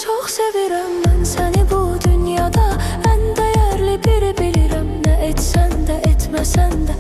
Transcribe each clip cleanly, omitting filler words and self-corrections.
çok sevirəm. Mən səni bu dünyada ən dəyərli biri bilirəm. Nə etsən də etməsən də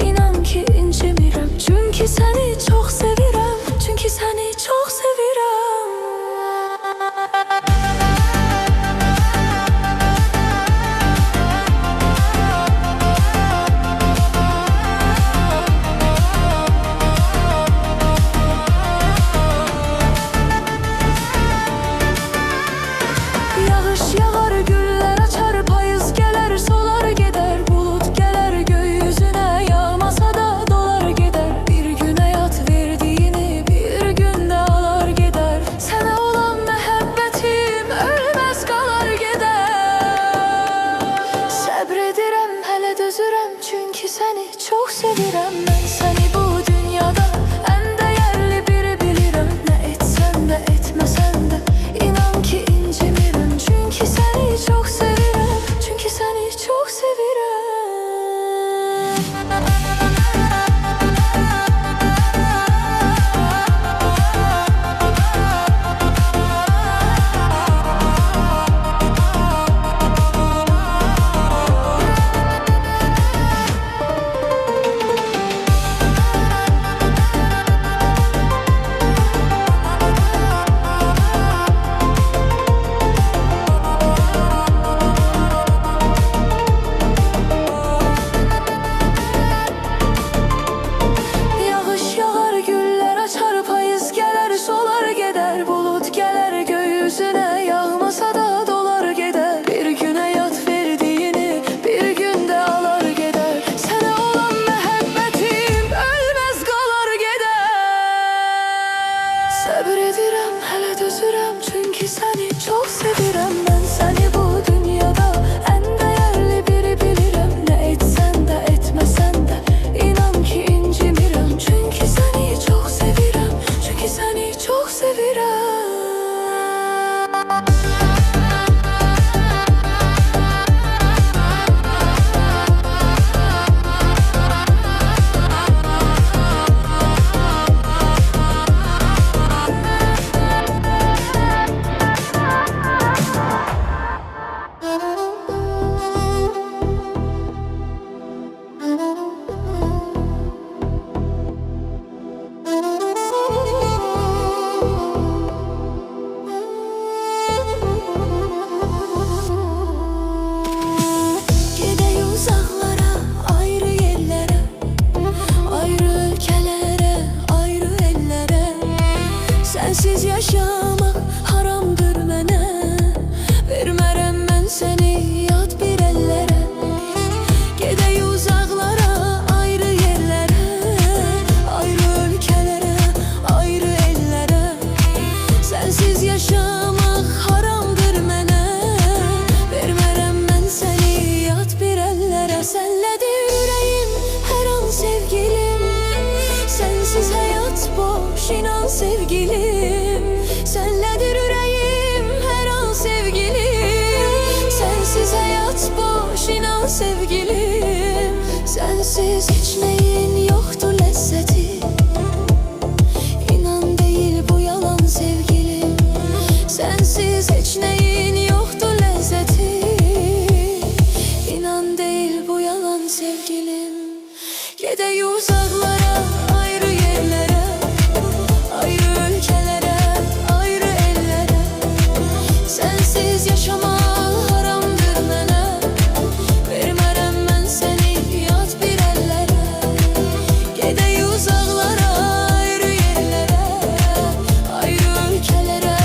inan ki incimirəm. Çünki səni çox sevirəm. Çünki səni çox sevirəm. Yağış yağar, güller açar, payız gələr, solar gedər. Bulut gələr gökyüzünə, yağmasa da dolar gedər. Bir gün həyat verdiyini bir gündə alar gedər. Sənə olan məhəbbətim ölməz qalar gedər. Səbr edirəm, hələ dözürəm, çünki səni çox sevirəm. Mən səni bu dünyada ən dəyərli biri bilirəm. Nə etsən də etməsən də inan ki incimirəm. Çünki səni çox sevirəm. Çünki səni çox sevirəm. Yağış yağar, güller açar, payız gələr, solar gedər. Bulut gələr gökyüzünə, yağmasa da dolar gedər. Bir gün həyat verdiyini bir gündə alar gedər. Sənə olan məhəbbətim ölməz qalar gedər. Səbr edirəm, hələ dözürəm, çünki səni çox sevirəm. Mən səni bu dünyada ən dəyərli biri bilirəm. Nə etsən də etməsən də inan ki incimirəm. Çünki səni çox sevirəm. Çünki səni çox sevirəm. Gedək uzaqlara, ayrı yerlərə, ayrı ölkələrə, ayrı ellərə. Sənsiz yaşamaq haramdır mənə. Vermərəm mən səni yad bir əllərə. Gedək uzaqlara, ayrı yerlərə, ayrı ölkələrə, ayrı ellərə. Sənsiz yaşamaq haramdır mənə. Vermərəm mən səni yad bir əllərə. Sənlədir ürəyim, hər an sevgilim. Sənsiz həyat boş, inan sevgilim. Sənlədir ürəyim, hər an sevgilim. Sənsiz həyat boş, inan sevgilim. Sənsiz heç nəyin yoxdur ləzzəti. İnan deyil bu yalan sevgilim. Sənsiz heç nəyin yoxdur ləzzəti. İnan deyil bu yalan sevgilim. Gedək uzaqlara, ayrı yerlərə, ayrı ölkələrə, ayrı ellərə. Sənsiz yaşamaq haramdır mənə. Vermərəm mən səni yad bir əllərə. Gedək uzaqlara, ayrı yerlərə, ayrı ölkələrə,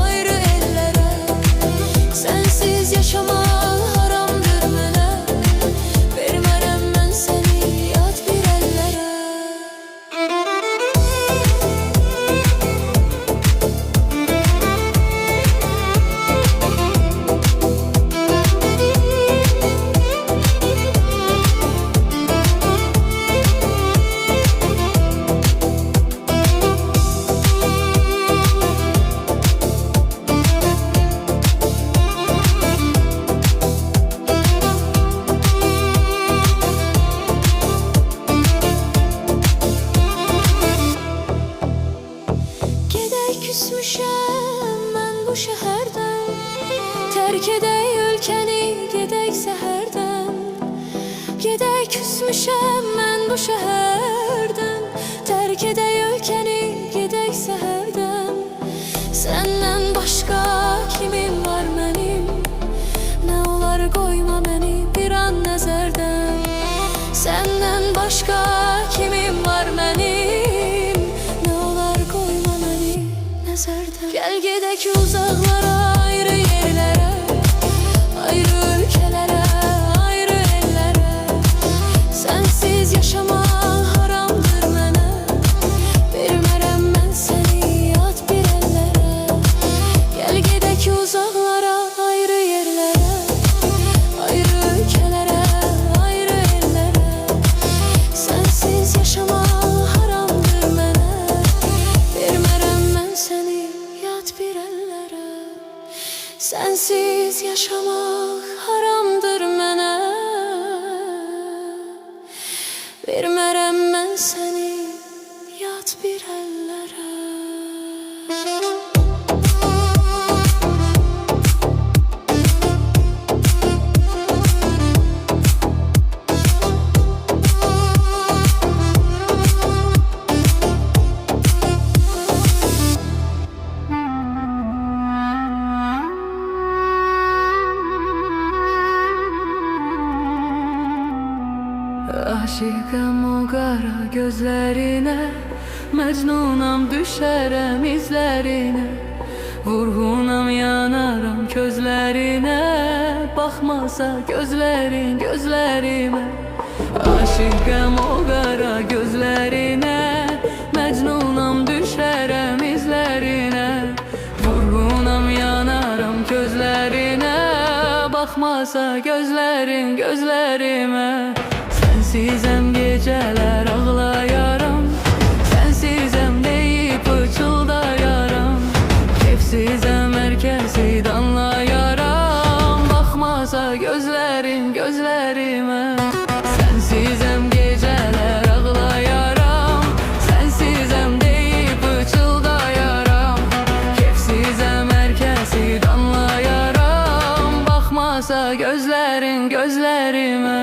ayrı ellərə. Sənsiz yaşamaq haramdır mənə. Vermərəm mən səni yad bir əllərə. Terk edək ülkəni, gedək səhərdən. Gedək küsmüşəm mən bu şəhərdən. Terk edək ülkəni, gedək səhərdən. Səndən başqa kimim var mənim? Nə olar qoyma məni bir an nəzərdən. Səndən başqa kimim var mənim? Nə olar qoyma məni nəzərdən. Gəl gedək uzaqlara, ayrı yerlərə, ayrı ölkələrə, ayrı ellərə. Sənsiz yaşamaq haramdır mənə. Vermərəm mən səni yad bir əllərə. Gəl gedək uzaqlara, ayrı yerlərə, ayrı ölkələrə, ayrı ellərə. Sənsiz yaşamaq haramdır mənə. Vermərəm mən səni yad bir əllərə. Sənsiz yaşamaq haramdır mənə. Vermərəm mən səni yad bir əllərə. Aşıqam o qara gözlərinə, məcnunam düşərəm izlərinə. Vurğunam yanaram közlərinə, baxmasa gözlərin gözlərimə. Aşıqam o qara gözlərinə, məcnunam düşərəm izlərinə. Vurğunam yanaram közlərinə, baxmasa gözlərin gözlərimə. Sensizem geceler ağlayaram, sensizem deyip pıçıldayaram. Kefsizem herkesi danlayaram, bakmasa gözlerin gözlerime. Sensizem geceler ağlayaram, sensizem deyip pıçıldayaram. Kefsizem herkesi danlayaram, bakmasa gözlerin gözlerime.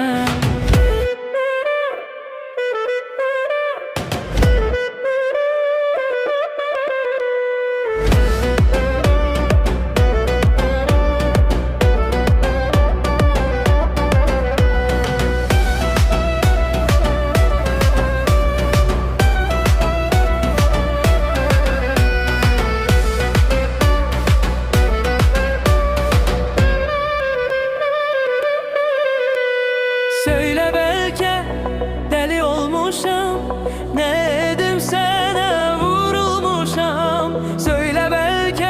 Söyle belki deli olmuşam, ne edim sana vurulmuşam. Söyle belki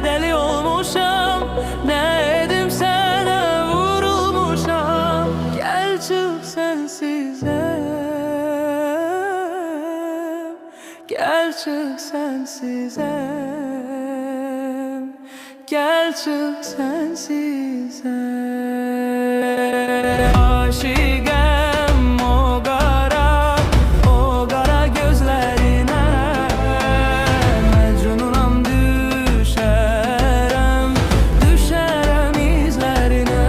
deli olmuşam, ne edim sana vurulmuşam. Gel çık sensizem, gel çık sensizem, gel çık sensizem. Aşıqam o qara gözlərinə, məcnunam düşərəm, düşərəm izlərinə.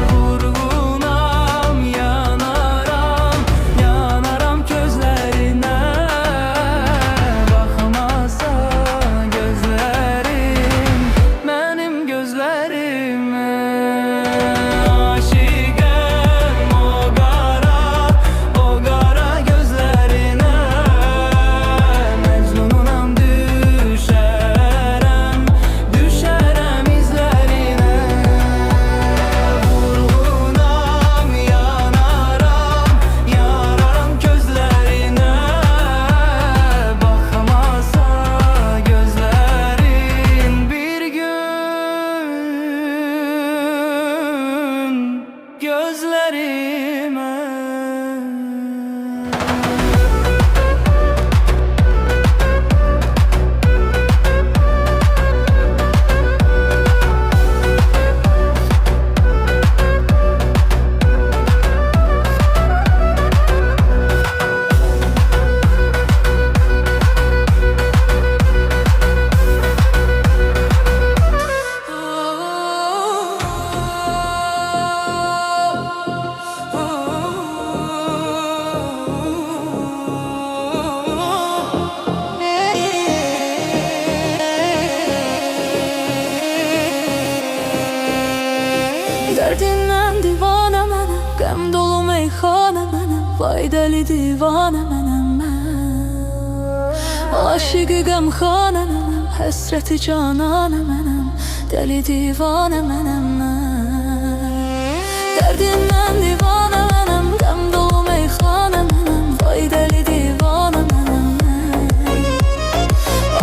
Vurğunam yanaram, yanaram közlərinə. Baxmasa gözlərim mənim gözlərimə. Derdindən divane mənəm, qəm dolu meyxanə mənəm, vay dəli divanə mənəm mən. Aşıqı qəmxanə mənəm, həsrəti cananə mənəm, dəli divanə mənəm mən. Derdindən divane mənəm, qəm dolu meyxanə mənəm, vay dəli divanə mənəm mən.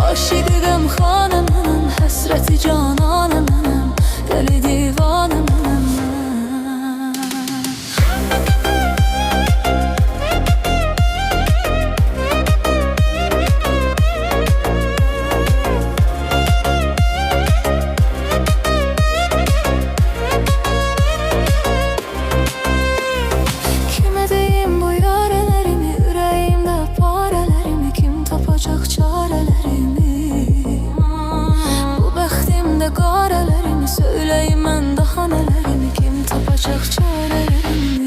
Aşıqı qəmxanə mənəm, həsrəti cananə mənəm, dəli divanə mənəm mən. Kimə deyim bu yarelərimi, ürəyimdə parelərimi, kim tapacaq çarələrimi? Bu bəxtimdə qarələrimi, söyləyim mən daha nələrimi, kim tapacaq çarələrimi?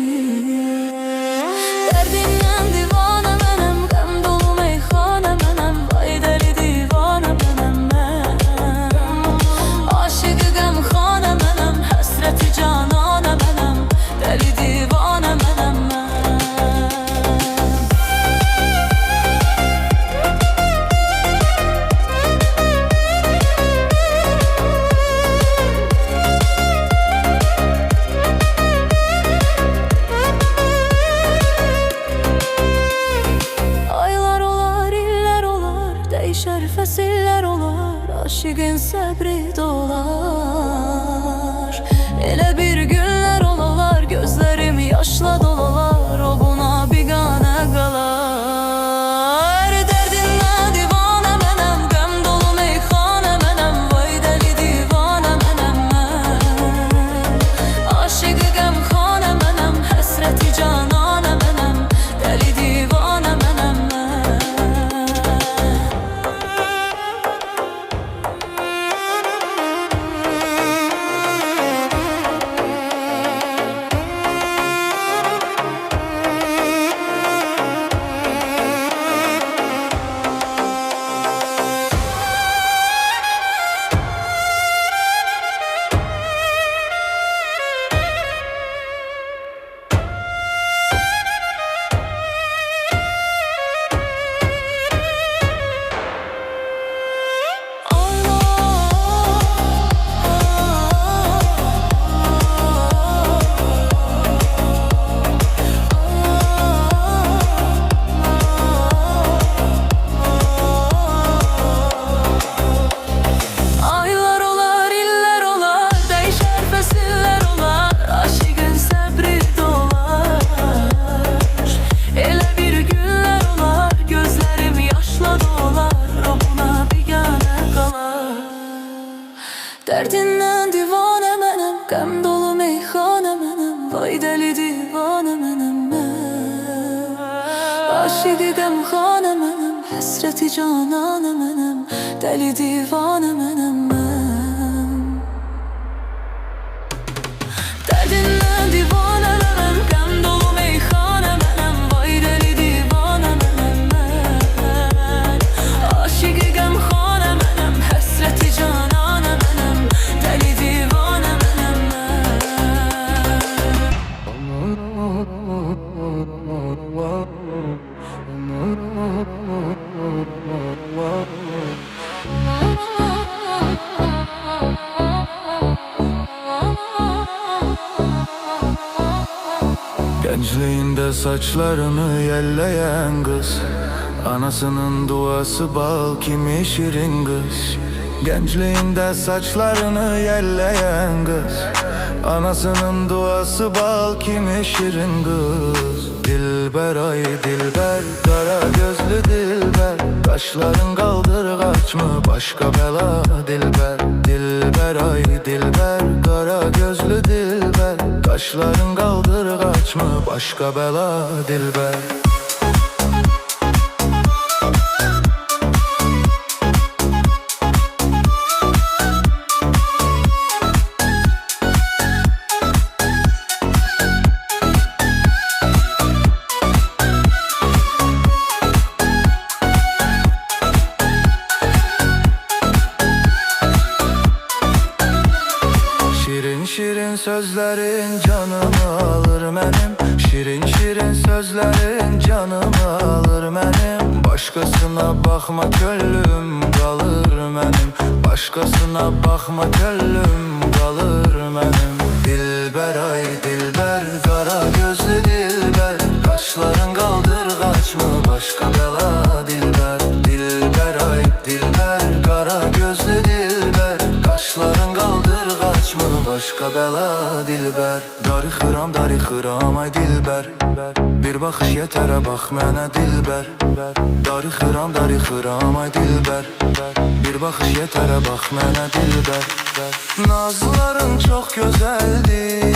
Derdindən divanə mənəm, qəm dolu meyxanə mənəm, vay dəli divanə mənəm mən. Aşıqı qəmxanə mənəm, həsrəti cananə mənəm, dəli divanə mənəm mən. Aylar olar, illər olar, dəyişər fəsillər olar, aşıqın səbri dolar. Elə bir günlər olalar, gözlərim yaşla dolalar, o buna biganə qalar. Derdindən divanə mənəm, qəm dolu meyxanə mənəm, vay dəli divanə mənəm mən. Aşıqı qəmxanə mənəm, həsrəti cananə mənəm, dəli divanə mənəm mən. Aylar olar, illər olar, dəyişər fəsillər olar, aşıqın səbri dolar. Elə bir günlər olar, gözlərim yaşla dolar, o buna biganə qalar. Derdindən divanə mənəm, qəm dolu meyxanə mənəm, vay dəli divanə mənəm mən. Aşıqı qəmxanə mənəm, həsrəti cananə mənəm, dəli divanə mənəm mən. Derdindən divanə mənəm, qəm dolu meyxanə mənəm, vay dəli divanə mənəm mən. Aşıqı qəmxanə mənəm, həsrəti cananə mənəm, dəli divanə mənəm Gençliğinde saçlarını yelleyen kız, anasının duası bal kimi şirin kız. Gençliğinde saçlarını yelleyen kız, anasının duası bal kimi şirin kız. Dilber ay dilber, kara gözlü dilber, kaşların kaldırgaç mı başka bela dilber. Dilber ay dilber, kara gözlü dilber, kaşların kaldırgaç mı başka bela dilber. şirin sözlerin canımı alır benim. Şirin şirin sözlerin canımı alır benim. Başkasına bakma könlüm kalır benim. Başkasına bakma könlüm kalır benim. Dilber ay dilber, kara gözlü dilber, kaşların kaldırgaç mı başka bela dilber. Dilber ay dilber, kara gözlü dilber, kaşların kaldırgaç mı başka bela dilber. Darıxıram ay dilber, bir baxış yetərə bax mənə dilber. Darıxıram ay dilber, bir baxış yetərə bax mənə dilber. Nazların çok güzeldi,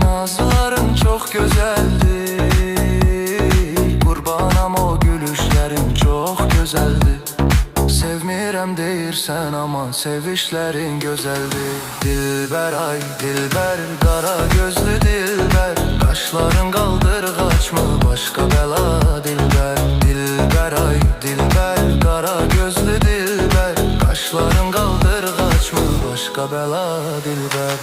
nazların çok güzeldi. Qurbanam o gülüşlerin çok güzeldi. Sevmirəm deyirsən ama sevişlerin güzeldi. Dilber ay dilber, kara gözlü dilber, kaşların kaldırgaç mı başka bela dilber. Dilber ay dilber, kara gözlü dilber, kaşların kaldırgaç mı başka bela dilber.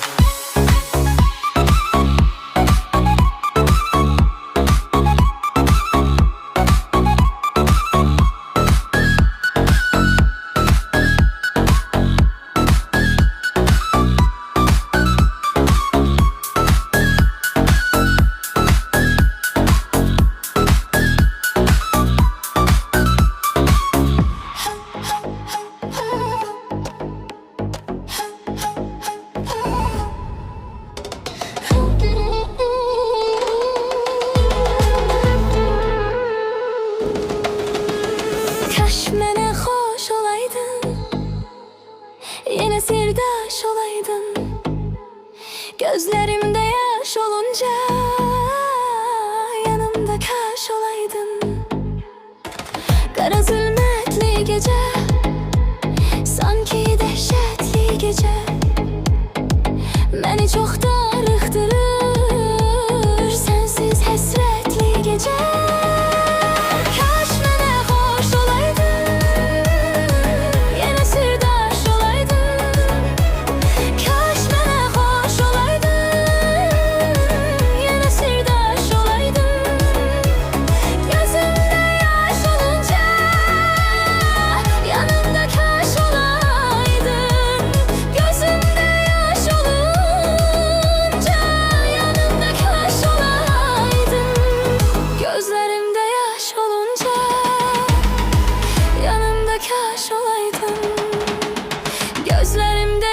Kaş mənə xoş olaydın, yenə sirdaş olaydın. Gözlerimde yaş olunca yanımda kaş olaydın. Kara zulmetli gece, sanki dehşetli gece, beni çok darıxdırır sensiz həsrətli gece. Kaş mənə xoş olaydın, yenə sirdaş olaydın. Kaş mənə xoş olaydın, yenə sirdaş olaydın. Gözümdə yaş olunca yanımda kaş olaydın. Gözümdə yaş olunca yanımda kaş olaydın. Gözlerimde yaş olunca yanımda kaş olaydın. Gözlerimde